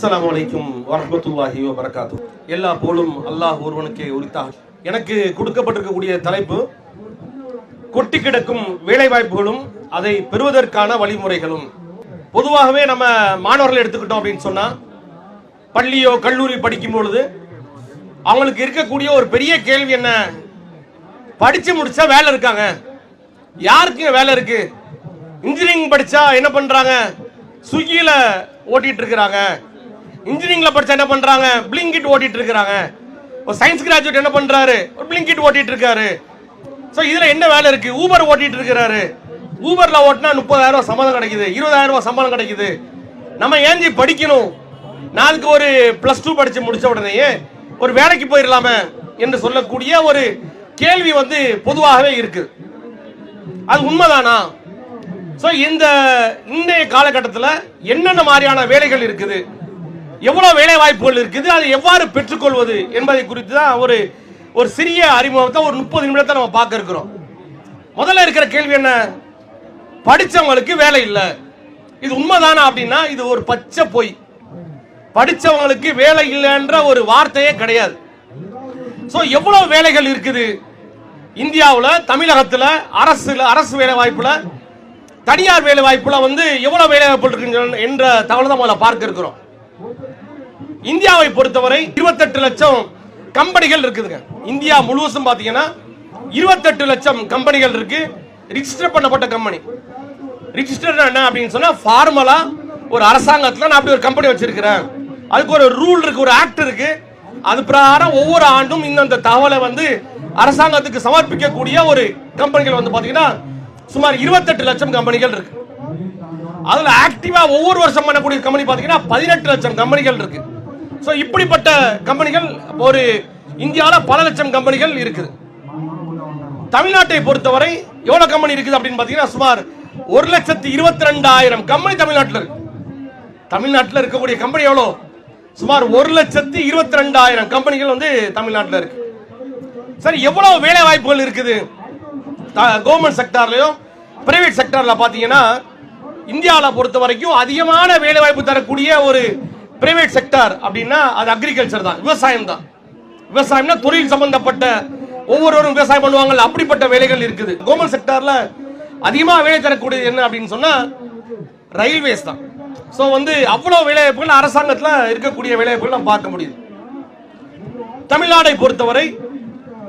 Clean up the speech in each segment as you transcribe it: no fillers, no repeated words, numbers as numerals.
அஸ்ஸலாமு அலைக்கும் வரஹ்மத்துல்லாஹி வபரகாத்துஹு. எல்லா போலும் அல்லாஹ் ஒருவனுக்கே உரித்தாக. எனக்கு கொடுக்கப்பட்டிருக்கக்கூடிய தலைப்பு கொட்டி கிடக்கும் வேலை வாய்ப்புகளும் அதை பெறுவதற்கான வழிமுறைகளும். பொதுவாகவே நம்ம மாணவர்கள் எடுத்துக்கிட்டோம் அப்படின்னு சொன்னா, பள்ளியோ கல்லூரி படிக்கும் பொழுது அவங்களுக்கு இருக்கக்கூடிய ஒரு பெரிய கேள்வி என்ன, படிச்சு முடிச்சா வேலை இருக்காங்க, யாருக்கு வேலை இருக்கு? இன்ஜினியரிங் படிச்சா என்ன பண்றாங்க, ஸ்விக்கியில ஓட்டிட்டு இருக்கிறாங்க. இன்ஜினியரிங்ல படிச்சா என்ன பண்றாங்க, பிளிங்கிட் ஓட்டிட்டு இருக்காங்க. ஒரு சயின்ஸ் கிராஜுவேட் என்ன பண்றாரு, ஒரு பிளிங்கிட் ஓட்டிட்டு இருக்காரு. சோ இதுல என்ன வேலை இருக்கு, ஊபர் ஓட்டிட்டு இருக்காரு. ஊபர்ல ஓட்டினா 30,000 சம்பளம் கிடைக்குது, 20,000 சம்பளம் கிடைக்குது. நம்ம ஏஞ்சி படிக்கணும், நாளுக்கு ஒரு +2 படிச்சு முடிச்ச உடனே ஒரு வேலைக்கு போயிடலாமே என்று சொல்லக்கூடிய ஒரு கேள்வி பொதுவாகவே இருக்கு. அது உண்மைதானா? சோ இன்றைய காலகட்டத்தில் என்னென்ன மாதிரியான வேலைகள் இருக்குது, எவ்வளவு வேலை வாய்ப்புகள் இருக்குது, அதை எவ்வாறு பெற்றுக்கொள்வது என்பதை குறித்து தான் ஒரு சிறிய அறிமுகத்தை ஒரு 30 நிமிடத்தை நம்ம பார்க்க இருக்கிறோம். முதல்ல இருக்கிற கேள்வி என்ன, படிச்சவங்களுக்கு வேலை இல்லை. இது உண்மைதானா அப்படின்னா இது ஒரு பச்சை பொய். படிச்சவங்களுக்கு வேலை இல்லைன்ற ஒரு வார்த்தையே கிடையாது. சோ எவ்வளவு வேலைகள் இருக்குது இந்தியாவில், தமிழகத்தில், அரசு வேலை வாய்ப்புல, தனியார் வேலை வாய்ப்புல எவ்வளவு வேலை வாய்ப்பு இருக்கு என்ற தகவல் தான் முதல்ல பார்க்க இருக்கிறோம். இந்தியாவை பொறுத்தவரை 28 லட்சம் கம்பெனிகள் இருக்குதுங்க. இந்தியா முழுவதும் பாத்தீங்கன்னா 28 லட்சம் கம்பெனிகள் இருக்கு, ரிஜிஸ்டர் பண்ணப்பட்ட கம்பெனி. ரிஜிஸ்டர் என்ன அப்படின்னு சொன்னா, ஃபார்மலா ஒரு அரசாங்கத்துல நான் அப்படி ஒரு கம்பெனி வச்சிருக்கிறேன், அதுக்கு ஒரு ரூல் இருக்கு, ஒரு ஆக்ட் இருக்கு. அது பிரகாரம் ஒவ்வொரு ஆண்டும் இந்த தகவலை அரசாங்கத்துக்கு சமர்ப்பிக்கக்கூடிய ஒரு கம்பெனிகள் பாத்தீங்கன்னா சுமார் 28 லட்சம் கம்பெனிகள் இருக்கு. அதுல ஆக்டிவா ஒவ்வொரு வருஷம் பண்ணக்கூடிய கம்பெனி பாத்தீங்கன்னா 18 லட்சம் கம்பெனிகள் இருக்கு. சோ இப்படிப்பட்ட கம்பெனிகள் ஒரு இந்தியாவில் பல லட்சம் கம்பெனிகள் இருக்குது. தமிழ்நாட்டை பொறுத்தவரை எவ்வளவு கம்பெனி இருக்குது அப்படின்னு பாத்தீங்கன்னா சுமார் 1,22,000 கம்பெனி தமிழ்நாட்டில் இருக்கு. தமிழ்நாட்டில் இருக்கக்கூடிய கம்பெனி எவ்வளவு, சுமார் 1,22,000 கம்பெனிகள் தமிழ்நாட்டில் இருக்கு. சரி, எவ்வளவு வேலை வாய்ப்புகள் இருக்குது கவர்மெண்ட் செக்டார்லயோ பிரைவேட் செக்டார்ல பாத்தீங்கன்னா, இந்தியாவில் பொறுத்த வரைக்கும் அதிகமான வேலை வாய்ப்பு தரக்கூடிய ஒரு பிரைவேட் செக்டார் அப்படின்னா அது அக்ரிகல்ச்சர் தான், விவசாயம் தான். விவசாயம்னா தொழில் சம்பந்தப்பட்ட, ஒவ்வொருவரும் விவசாயம் பண்ணுவாங்க, அப்படிப்பட்ட வேலைகள் இருக்குது. கவர்மெண்ட் செக்டார்ல அதிகமா வேலை தரக்கூடியது என்ன அப்படின்னு சொன்னா ரயில்வேஸ் தான். சோ அவ்வளவு வேலை வாய்ப்புகள் அரசாங்கத்தில் இருக்கக்கூடிய வேலை வாய்ப்புகள் நம்ம பார்க்க முடியுது. தமிழ்நாட்டை பொறுத்தவரை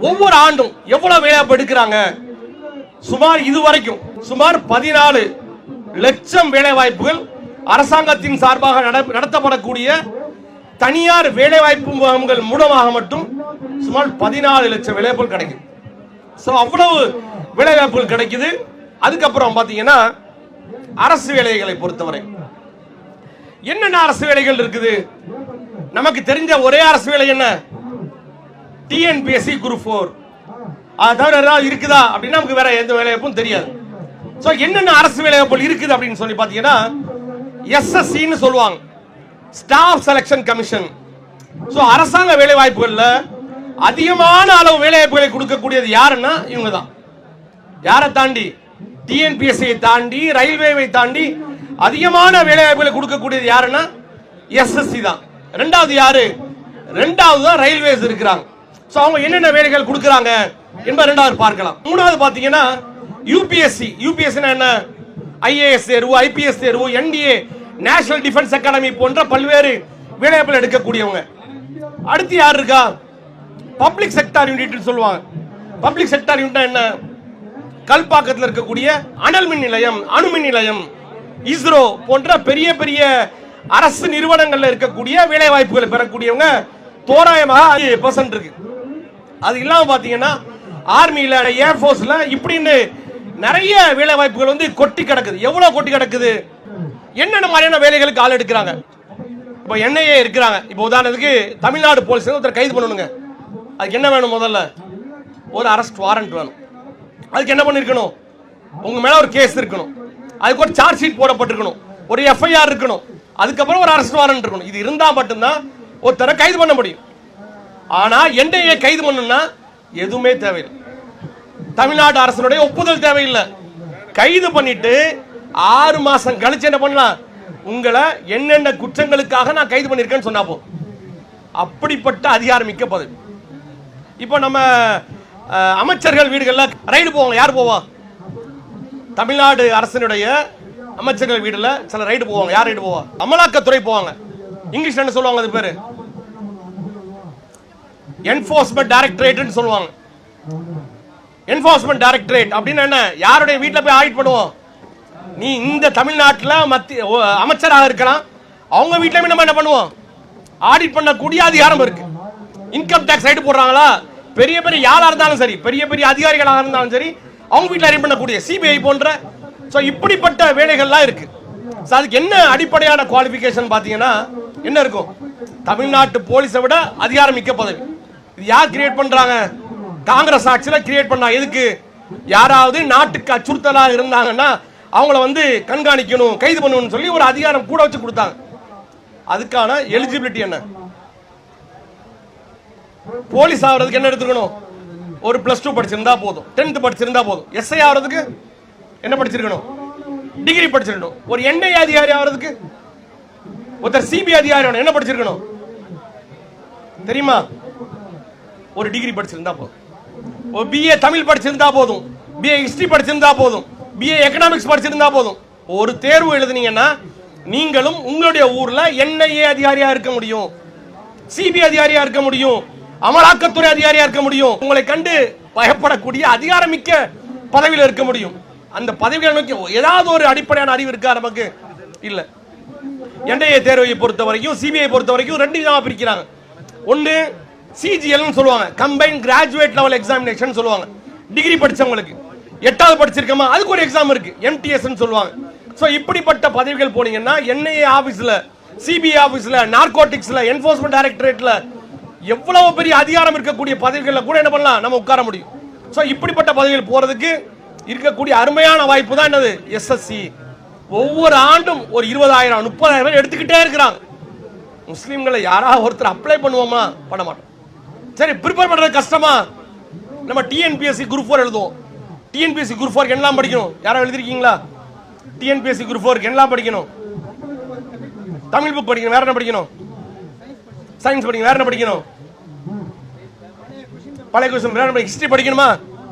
ஒவ்வொரு ஆண்டும் எவ்வளவு வேலை வாய்ப்பு எடுக்கிறாங்க, சுமார் இதுவரைக்கும் சுமார் 14 லட்சம் வேலை வாய்ப்புகள் அரசாங்கத்தின் சார்பாக நடத்தப்படக்கூடிய தனியார் வேலை வாய்ப்பு முகாம்கள் மூலமாக மட்டும் சுமார் 14 லட்சம் வேலை வாய்ப்புகள் கிடைக்குது. சோ அவ்வளவு வேலை வாய்ப்புகள் கிடைக்குது. அதுக்கப்புறம் பாத்தீங்கன்னா அரசு வேலைகளை பொறுத்தவரை என்னென்ன அரசு வேலைகள் இருக்குது, நமக்கு தெரிஞ்ச ஒரே அரசு வேலை என்ன, டிஎன்பிஎஸ்சி குரூப் 4. அது தவிர ஏதாவது இருக்குதா அப்படின்னா நமக்கு வேற எந்த வேலை வாய்ப்பும் தெரியாது. சோ என்னென்ன அரசு வேலை வாய்ப்புகள் இருக்குது அப்படின்னு சொல்லி பாத்தீங்கன்னா, எஸ்எஸ்சின்னு சொல்லுவாங்க, ஸ்டாஃப் செலக்ஷன் கமிஷன். சோ அரசாங்க வேலை வாய்ப்புகள்ல அதிகமான அளவு வேலை வாய்ப்புகளை கொடுக்கக்கூடியது யாருன்னா இவங்க தான். யாரை தாண்டி, டிஎன்பிஎஸ்சியை தாண்டி, ரயில்வேவை தாண்டி அதிகமான வேலை வாய்ப்புகளை கொடுக்கக்கூடியது யாருன்னா எஸ்எஸ்சி தான். ரெண்டாவது யாரு, ரெண்டாவது தான் ரயில்வேஸ் இருக்கிறாங்க. சோ அவங்க என்னென்ன வேலைகள் கொடுக்கறாங்க என்பதை ரெண்டாவது பார்க்கலாம். மூணாவது பாத்தீங்கன்னா யூபிஎஸ்சி. யூபிஎஸ்சி என்ன, ஐஏஎஸ் தேர்வு, ஐபிஎஸ் தேர்வு, என்டிஏ, நேஷனல் டிஃபென்ஸ் அகாடமி போன்ற பல்வேறு வேலைவாய்ப்புகள் எடுக்கக்கூடியவங்க. அடுத்து யார் இருக்கா, பப்ளிக் செக்டார் யூனிட் சொல்லுவாங்க. பப்ளிக் செக்டார் யூனிட் என்ன, கல்பாக்கத்தில் இருக்கக்கூடிய அனல் மின் நிலையம், அணுமின் நிலையம், இஸ்ரோ போன்ற பெரிய பெரிய அரசு நிறுவனங்கள்ல இருக்கக்கூடிய வேலை வாய்ப்புகளை பெறக்கூடியவங்க தோராயமாக 5% இருக்கு. அது இல்லாம பாத்தீங்கன்னா ஆர்மியில, ஏர்போர்ஸ்ல இப்படின்னு நிறைய வேலை வாய்ப்புகள் கொட்டி கிடக்குது. எவ்வளவு கொட்டி கிடக்குது, என்னென்ன மாதிரியான வேலைகளுக்கு ஆள் எடுக்கிறாங்க. இப்போ என்ஐஏ இருக்கிறாங்க. இப்போ உதாரணத்துக்கு தமிழ்நாடு போலீஸ் ஒருத்தர் கைது பண்ணணுங்க, அதுக்கு என்ன வேணும், முதல்ல ஒரு அரெஸ்ட் வாரண்ட் வேணும். அதுக்கு என்ன பண்ணிருக்கணும், உங்க மேல ஒரு கேஸ் இருக்கணும், அதுக்கு ஒரு சார்ஜ் ஷீட் போடப்பட்டிருக்கணும், ஒரு எஃப்ஐஆர் இருக்கணும், அதுக்கப்புறம் ஒரு அரெஸ்ட் வாரண்ட் இருக்கணும். இது இருந்தா மட்டும்தான் ஒருத்தரை கைது பண்ண முடியும். ஆனா என்ஐஏ கைது பண்ணணும்னா எதுவுமே தேவையில்லை, தமிழ்நாடு அரசுடைய ஒப்புதல் தேவையில்லை. கைது பண்ணிட்டு 6 மாசம் கழிச்சு என்ன பண்ணலாம், உங்களை என்னென்ன குற்றங்களுக்காக நான் கைது பண்ணிருக்கேன்னு சொன்னா போதும். அப்படிப்பட்ட அதிகாரமிக்க பதவி. இப்போ நம்ம அமைச்சர்கள் வீடுகள்ல ரைடு போவாங்க. யார் போவா? தமிழ்நாடு அரசினுடைய அமைச்சர்கள் வீடுல சில ரைடு போவாங்க. யார் ரைடு போவா? அமலாக்கத்துறை போவாங்க. இங்கிலீஷ்ல என்ன சொல்லுவாங்க? அது பேரு என்ஃபோர்ஸ்மெண்ட் டைரக்டரேட்னு சொல்லுவாங்க. என்ஃபோர்ஸ்மெண்ட் டைரக்டரேட் அப்படின்னா என்ன? யாருடைய வீட்டில் போய் ஆடிட் பண்ணுவோம்? நீ இந்த தமிழ்நாட்டில் மத்திய அமைச்சராக இருக்கலாம், அவங்க வீட்டில் நம்ம என்ன பண்ணுவோம்? ஆடிட் பண்ணக்கூடிய அதிகாரம் இருக்கு. இன்கம் டாக்ஸ் ரைடு போடுறாங்களா? பெரிய பெரிய யாரா இருந்தாலும் சரி, பெரிய பெரிய அதிகாரிகளாக இருந்தாலும் சரி, அவங்க வீட்டில் ரைடு பண்ணக்கூடிய சிபிஐ போன்ற இப்படிப்பட்ட வேலைகள்லாம் இருக்கு. அதுக்கு என்ன அடிப்படையான குவாலிஃபிகேஷன் பார்த்தீங்கன்னா என்ன இருக்கும்? தமிழ்நாட்டு போலீஸை விட அதிகாரம் மிக்க பதவி. இது யார் கிரியேட் பண்றாங்க? காங்கிரஸ் ஆட்சியில் கிரியேட் பண்ணா. எதுக்கு? யாராவது நாட்டுக்கு அச்சுறுத்தலா இருந்தாங்கன்னா அவங்கள கண்காணிக்கணும், கைது பண்ணணும்னு சொல்லி ஒரு அதிகாரம் கூட வச்சு கொடுத்தாங்க. அதுக்கான எலிஜிபிலிட்டி என்ன? போலீஸ் ஆகிறதுக்கு என்ன எடுத்துக்கணும்? ஒரு +2 படிச்சிருந்தா போதும், 10th படிச்சிருந்தா போதும். எஸ்ஐ ஆகிறதுக்கு என்ன படிச்சிருக்கணும்? டிகிரி படிச்சிருக்கணும். ஒரு என்ஐ அதிகாரி ஆகிறதுக்கு, ஒருத்தர் சிபிஐ அதிகாரி என்ன படிச்சிருக்கணும் தெரியுமா? ஒரு டிகிரி படிச்சிருந்தா போதும். ஒரு பிஏ தமிழ் படிச்சிருந்தா போதும், பிஏ ஹிஸ்டரி படிச்சிருந்தா போதும், பிஏ எக்கனாமிக்ஸ் படிச்சிருந்தா போதும். ஒரு தேர்வு எழுதுனீங்கன்னா நீங்களும் உங்களுடைய ஊர்ல என்ஐஏ அதிகாரியா இருக்க முடியும், சிபிஐ அதிகாரியா இருக்க முடியும், அமலாக்கத்துறை அதிகாரியா இருக்க முடியும். உங்களை கண்டு பயப்படக்கூடிய அதிகாரமிக்க பதவியில் இருக்க முடியும். அந்த பதவிகளை நோக்கி ஏதாவது ஒரு அடிப்படையான அறிவு இருக்கா? நமக்கு இல்ல. என்ஐஏ தேர்வை பொறுத்த வரைக்கும், சிபிஐ பொறுத்த வரைக்கும் 2 விதமா பிரிக்கிறாங்க. ஒன்னு சிஜிஎல் சொல்லுவாங்க, கம்பைன் கிராஜுவேட் லெவல் எக்ஸாமினேஷன் சொல்லுவாங்க. டிகிரி படிச்சவங்களுக்கு 8வது படிச்சிருக்கமா அதுக்கு ஒரு எக்ஸாம் இருக்கு, எம்டிஎஸ் சொல்லுவாங்க. சோ இப்படிப்பட்ட பதவிகள் போனீங்கன்னா என்ஐஏ ஆபீஸ்ல, சிபிஐ ஆபீஸ்ல, நார்கோட்டிக்ஸ்ல, என்ஃபோர்ஸ்மெண்ட் டைரக்டரேட்ல எவ்வளவு பெரிய அதிகாரம் இருக்கக்கூடிய பதவிகளில் கூட என்ன பண்ணலாம்? நம்ம உட்கார முடியும். சோ இப்படிப்பட்ட பதவிகள் போறதுக்கு இருக்கக்கூடிய அருமையான வாய்ப்பு தான் என்னது? எஸ்எஸ்சி. ஒவ்வொரு ஆண்டும் ஒரு 20,000 30,000 பேர் எடுத்துக்கிட்டே இருக்கிறாங்க. முஸ்லீம்களை யாராவது ஒருத்தர் அப்ளை பண்ணுவோமா? பண்ண மாட்டோம். சரி, ப்ரிப்பேர் பண்றது கஷ்டமா? நம்ம டிஎன்பிஎஸ்சி குரூப் 4 எழுதுவோம். டிஎன்பிஎஸ்சி குரூப் 4 என்னலாம் படிக்கணும்? யாராவது எழுதிருக்கீங்களா? டிஎன்பிஎஸ்சி குரூப் 4 என்னலாம் படிக்கணும்? தமிழ் புக் படிக்கணும். வேற என்ன படிக்கணும்? சயின்ஸ் படிக்கணும். வேற என்ன படிக்கணும்? பழைய கொஸ்டின். வேற என்ன? ஹிஸ்டரி படிக்கணுமா?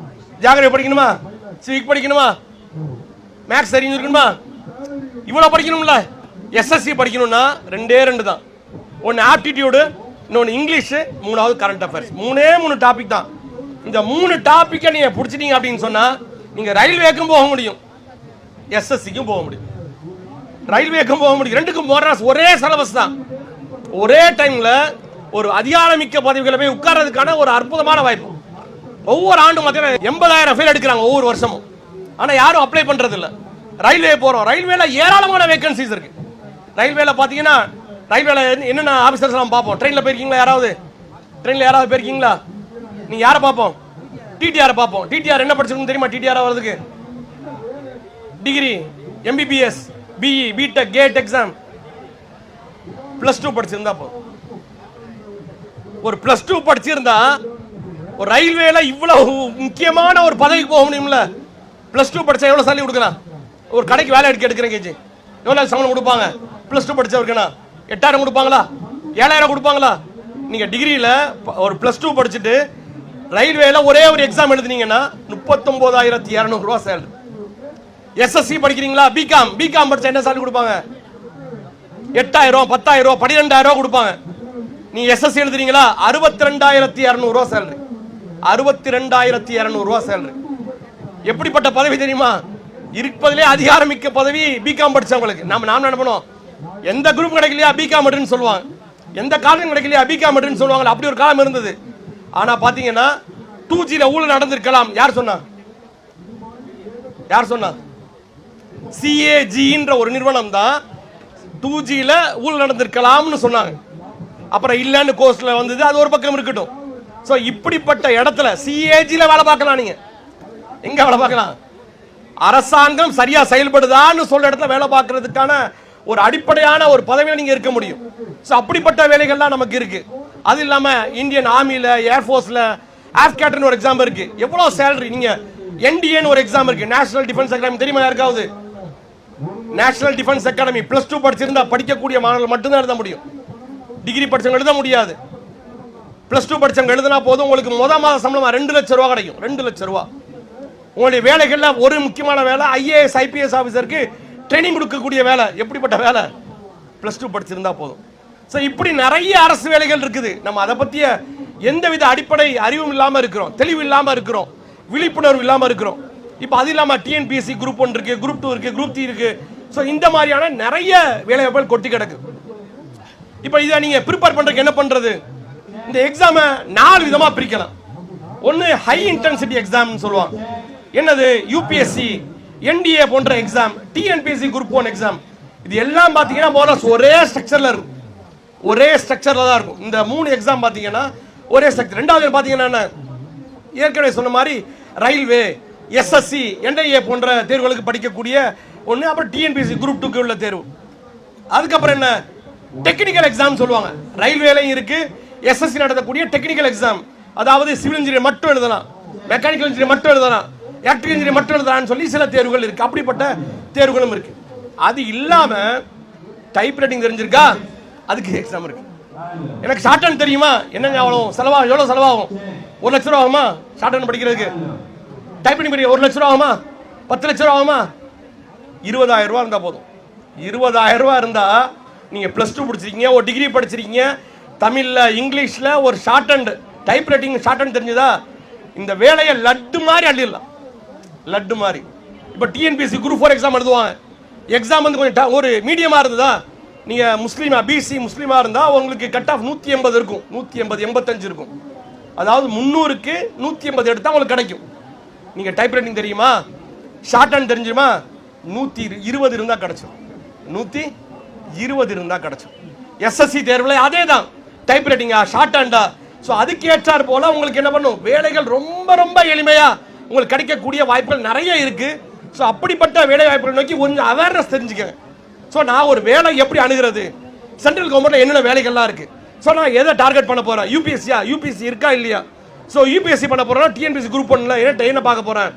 ஜியோகிராஃபி படிக்கணுமா? சிவிக் படிக்கணுமா? மேக்ஸ் தெரிஞ்சிருக்கணுமா? இவ்வளவு படிக்கணும்ல. எஸ்எஸ்சி படிக்கணும்னா 2 தான். ஒன்னு ஆப்டிடியூடு, இன்னொன்னு இங்கிலீஷ், 3வது கரண்ட் அஃபேர்ஸ். 3 டாபிக் தான். இந்த 3 டாபிக்கை நீங்க பிடிச்சிட்டீங்க அப்படின்னு சொன்னா நீங்க ரயில்வேக்கும் போக முடியும், எஸ்எஸ்சிக்கும் போக முடியும், ரயில்வேக்கும் போக முடியும். 2க்கும் ஒரே சிலபஸ் தான். ஒரே டைம்ல ஒரு அதிகாரமிக்க பதவிகளை போய் உட்கார்றதுக்கான ஒரு அற்புதமான வாய்ப்பு. ஒவ்வொரு ஆண்டும் 80,000 பேர் எடுக்கிறாங்க ஒவ்வொரு வருஷமும். ஆனா யாரும் அப்ளை பண்றது இல்ல. ரயில்வே போறோம், ரயில்வேல ஏராளமான வேகன்சிஸ் இருக்கு. ரயில்வேல பாத்தீங்கன்னா ரயில்வேல என்னென்ன ஆபீசர்ஸ் எல்லாம் பார்ப்போம். ட்ரெயின்ல போயிருக்கீங்களா? யாராவது ட்ரெயின்ல யாராவது போயிருக்கீங்களா? நீங்க யாரை பார்ப்போம்? டிடிஆர் பார்ப்போம். டிடிஆர் என்ன படிச்சிருக்கணும் தெரியுமா? டிடிஆர் வரதுக்கு degree, MBBS, BE, BTech, GATE exam, +2 படிச்சிருந்தா போதும். ஒரு +2 படிச்சிருந்தா ஒரு ரயில்வேல இவ்வளவு முக்கியமான ஒரு பதவிக்கு போக முடியும்ல. +2 படிச்சா எவ்வளவு சேலரி கொடுக்கலாம்? ஒரு கடைக்கு வேலை எடுக்கிறேன் கேஜி எவ்வளவு சம்பளம் கொடுப்பாங்க? +2 படிச்சவருக்குன்னா 8,000 கொடுப்பாங்களா? 7,000 கொடுப்பாங்களா? நீங்க டிகிரியில ஒரு +2 படிச்சுட்டு ரயில்வேல ஒரே ஒரு எக்ஸாம் எழுதுனீங்கன்னா 39,200 ரூபாய் சேலரி. எஸ்எஸ்சி படிக்கிறீங்களா? பிகாம் படிச்சா என்ன சேலரி கொடுப்பாங்க? 8,000, 10,000, 12,000 கொடுப்பாங்க. நீ எஸ்எஸ்சி எழுதுறீங்களா? 62,200 ரூபாய் சேலரி. 62,200 ரூபாய் சேலரி. எப்படிப்பட்ட பதவி தெரியுமா? இருப்பதிலே அதிகாரமிக்க பதவி பிகாம் படிச்சவங்களுக்கு. நாம என்ன பண்ணுவோம்? எந்த குரூப் கிடைக்கலையா பிகாம் எடுன்னு சொல்லுவாங்க, எந்த காலம் கிடைக்கலையா பிகாம் எடுன்னு சொல்லுவாங்க. அப்படி ஒரு காலம் இருந்தது. ஆனா பாத்தீங்கன்னா 2Gல ஊழல் நடந்திருக்கலாம். யார் சொன்னா? யார் சொன்னா? CAGன்ற ஒரு நிறுவனம் தான் 2Gல ஊழல் நடந்திருக்கலாம்னு சொன்னாங்க. அப்புறம் இல்லன்னு கோர்ஸ்ல வந்தது. அது ஒரு பக்கம் இருக்கட்டும். சோ இப்படிப்பட்ட இடத்துல CAGல வேலை பார்க்கலாம். நீங்க எங்க வேலை பார்க்கலாம்? அரசாங்கம் சரியா செயல்படுதான்னு சொல்ற இடத்துல வேலை பார்க்கறதுக்கான ஒரு அடிப்படையான ஒரு பதவியில நீங்க இருக்க முடியும். சோ அப்படிப்பட்ட வேலைகள்லாம் நமக்கு இருக்கு. அது இல்லாம இந்தியன் ஆர்மில, ஏர்ஃபோர்ஸ்ல ஆஃப்கேட்னு ஒரு எக்ஸாம் இருக்கு. எவ்வளவு சேலரி? நீங்க NDAன்னு ஒரு எக்ஸாம் இருக்கு, நேஷனல் டிஃபென்ஸ் எக்ஸாம். தெரியுமா யாருக்காவது? நேஷனல் டிஃபென்ஸ் அகாடமி +2 படிச்சிருந்தா படிக்கக்கூடிய மாணவர்கள் மட்டும்தான் எழுத முடியும். டிகிரி படிச்சவங்க எழுத முடியாது. +2 படிச்சவங்க எழுதினா போதும், உங்களுக்கு மாத சம்பளம் 2 லட்சம் ரூபா கிடைக்கும். 2 லட்சம் ரூபா. உங்களுடைய வேலைகள்ல ஒரு முக்கியமான வேலை IAS IPS ஆஃபீஸருக்கு ட்ரைனிங் கொடுக்கக்கூடிய வேலை. எப்படிப்பட்ட வேலை? +2 படிச்சிருந்தா போதும். ஸோ இப்படி நிறைய அரசு வேலைகள் இருக்குது. நம்ம அதை பற்றிய எந்தவித அடிப்படை அறிவும் இல்லாமல் இருக்கிறோம், தெளிவு இல்லாமல் இருக்கிறோம், விழிப்புணர்வு இல்லாமல் இருக்கிறோம். இப்போ அது இல்லாமல் TNPSC குரூப் 1 இருக்கு, குரூப் 2 இருக்கு, குரூப் 3 இருக்கு. ஸோ இந்த மாதிரியான நிறைய வேலைவாய்ப்புகள் கொட்டி கிடக்கு. இப்போ இதை நீங்கள் ப்ரிப்பேர் பண்ணுறதுக்கு என்ன பண்ணுறது? இந்த எக்ஸாமை 4 விதமாக பிரிக்கலாம். ஒன்று ஹை இன்டென்சிட்டி எக்ஸாம்னு சொல்லுவாங்க. என்னது? UPSC NDA போன்ற எக்ஸாம், TNPSC குரூப் 1 எக்ஸாம். இது எல்லாம் பார்த்தீங்கன்னா முதல்ல ஒரே ஸ்ட்ரக்சரில் இருக்கும், ஒரே ஸ்ட்ரக்சரில் தான் இருக்கும். இந்த 3 எக்ஸாம் பார்த்தீங்கன்னா ஒரே ஸ்ட்ரக்சர். ரெண்டாவது பார்த்தீங்கன்னா ஏற்கனவே சொன்ன மாதிரி ரயில்வே, SSC NIA போன்ற தேர்வுகளுக்கு படிக்கக்கூடிய ஒன்று. அப்புறம் TNPSC குரூப் 2க்கு உள்ள தேர்வு. அதுக்கப்புறம் என்ன? டெக்னிக்கல் எக்ஸாம் சொல்லுவாங்க. ரயில்வேலையும் இருக்கு, SSC நடத்தக்கூடிய டெக்னிக்கல் எக்ஸாம். அதாவது சிவில் இன்ஜினியர் மட்டும் எழுதலாம், மெக்கானிக்கல் இன்ஜினியர் மட்டும் எழுதலாம், எலக்ட்ரிக்கல் இன்ஜினியர் மட்டும் எழுதலாம்னு சொல்லி சில தேர்வுகள் இருக்கு. அப்படிப்பட்ட தேர்வுகளும் இருக்கு. அது இல்லாம டைப் ரைட்டிங் தெரிஞ்சிருக்கா? அதுக்கு எக்ஸாம் இருக்கு. எனக்கு ஷார்ட் ஹேண்ட் தெரியுமா? என்னங்க அவ்வளோ செலவாகும்? எவ்வளோ செலவாகும்? 1 லட்ச ரூபா ஆகுமா ஷார்ட் ஹேண்ட் படிக்கிறதுக்கு? டைப் பண்ணி படிக்க 1 லட்ச ரூபா ஆகுமா? 10 லட்ச ரூபா ஆகுமா? 20,000 ரூபா இருந்தால் போதும். 20,000 ரூபா இருந்தால் நீங்கள் +2 படிச்சிருக்கீங்க, ஒரு டிகிரி படிச்சிருக்கீங்க, தமிழில் இங்கிலீஷில் ஒரு short hand type writing short hand தெரிஞ்சுதா, இந்த வேலையை லட்டு மாதிரி அள்ளிடலாம். லட்டு மாதிரி. இப்போ TNPSC குரூப் 4 எக்ஸாம் எழுதுவாங்க. எக்ஸாம் வந்து கொஞ்சம் ஒரு மீடியமாக இருந்ததா, நீங்கள் முஸ்லீமா BC முஸ்லீமாக இருந்தால் உங்களுக்கு கட் ஆஃப் 180 இருக்கும், 180 85 இருக்கும். அதாவது 300க்கு 180 எடுத்தால் உங்களுக்கு கிடைக்கும். நீங்கள் டைப் ரைட்டிங் தெரியுமா, ஷார்ட் ஹேண்ட் தெரிஞ்சுமா, 120 இருந்தால் கிடைச்சிடும். 120 இருந்தால் கிடைச்சிடும். SSC தேர்வில் அதே தான், டைப் ரைட்டிங்கா ஷார்ட் ஹேண்டா. ஸோ அதுக்கு ஏற்றார் போல உங்களுக்கு என்ன பண்ணும், வேலைகள் ரொம்ப ரொம்ப எளிமையாக உங்களுக்கு கிடைக்கக்கூடிய வாய்ப்புகள் நிறைய இருக்கு. ஸோ அப்படிப்பட்ட வேலை வாய்ப்புகளை நோக்கி கொஞ்சம் அவேர்னஸ் தெரிஞ்சுக்கங்க. ஸோ நான் ஒரு வேலை எப்படி அணுகிறது, சென்ட்ரல் கவர்மெண்ட்ல என்னென்ன வேலைகள்லாம் இருக்கு, ஸோ நான் எதை டார்கெட் பண்ண போறேன், UPSC இருக்கா இல்லையா, ஸோ UPSC பண்ண போறேன், TNPSC குரூப் 1ல என்ன பார்க்க போறேன்,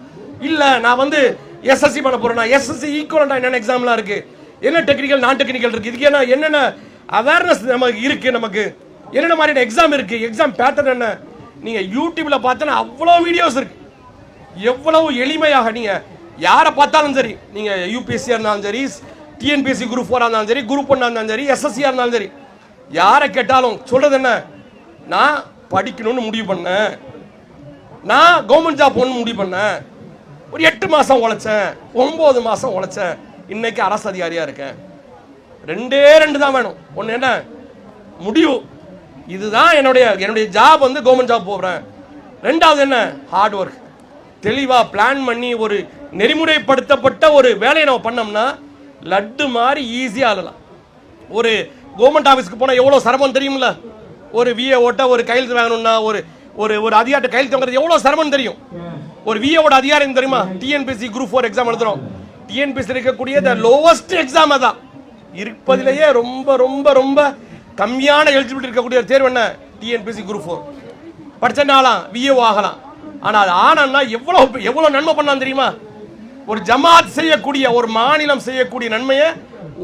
இல்லை நான் வந்து SSC பண்ண போறேன், SSC ஈக்குவலண்டா என்னென்ன எக்ஸாம்லாம் இருக்கு, என்ன டெக்னிக்கல் நான் டெக்னிக்கல் இருக்கு, இதுக்கு என்னென்ன அவேர்னஸ் நமக்கு இருக்கு, நமக்கு என்னென்ன மாதிரியான எக்ஸாம் இருக்கு, எக்ஸாம் பேட்டர்ன் என்ன. நீங்க யூடியூப்ல பார்த்தா அவ்வளோ வீடியோஸ் இருக்கு. எவ்வளவு எளிமையாக நீங்க யாரை பார்த்தாலும் சரி, நீங்க UPSC இருந்தாலும் சரி, TNPSC குரூப் 4 இருந்தாலும் சரி, குரூப் 1 இருந்தாலும் சரி, SSC இருந்தாலும் சரி, யாரை கேட்டாலும் சொல்றது என்ன, நான் படிக்கணும்னு முடிவு பண்ணேன், நான் கவர்மெண்ட் ஜாப் போகணும்னு முடிவு பண்ணேன், ஒரு 8 மாசம் உழைச்சேன், 9 மாசம் உழைச்சேன், இன்னைக்கு அரசு அதிகாரியா இருக்கேன். 2 தான் வேணும். ஒன்று என்ன முடிவு, இதுதான் என்னுடைய ஜாப் வந்து கவர்மெண்ட் ஜாப் போகிறேன். 2வது என்ன, ஹார்ட் ஒர்க். தெளிவா பிளான் பண்ணி ஒரு நெறிமுறைப்படுத்தப்பட்ட ஒரு வேலையை நம்ம பண்ணோம்னா லட்டு மாதிரி ஈஸியாக ஆளலாம். ஒரு கவர்மெண்ட் ஆஃபீஸ்க்கு போனால் எவ்வளோ சிரமம் தெரியும்ல, ஒரு VAஓட்ட ஒரு கையெழுத்து வாங்கணும்னா, ஒரு ஒரு ஒரு அதிகாரிட்ட கையெழுத்து வாங்குறது எவ்வளோ சிரமம் தெரியும். ஒரு VAஓட அதிகாரம் தெரியுமா? TNPSC குரூப் 4 எக்ஸாம் எழுதுறோம். TNPSC இருக்கக்கூடிய த லோவஸ்ட் எக்ஸாம் தான் இருப்பதிலேயே ரொம்ப ரொம்ப ரொம்ப கம்மியான எலிஜிபிலிட்டி இருக்கக்கூடிய தேர்வு என்ன, TNPSC குரூப் 4. படிச்சனாலாம் VAஓ ஆகலாம். ஆனால் அது ஆனா எவ்வளோ நன்மை பண்ணலாம் தெரியுமா? ஒரு ஜமாத் செய்யக்கூடிய, ஒரு மாநிலம் செய்யக்கூடிய நன்மையை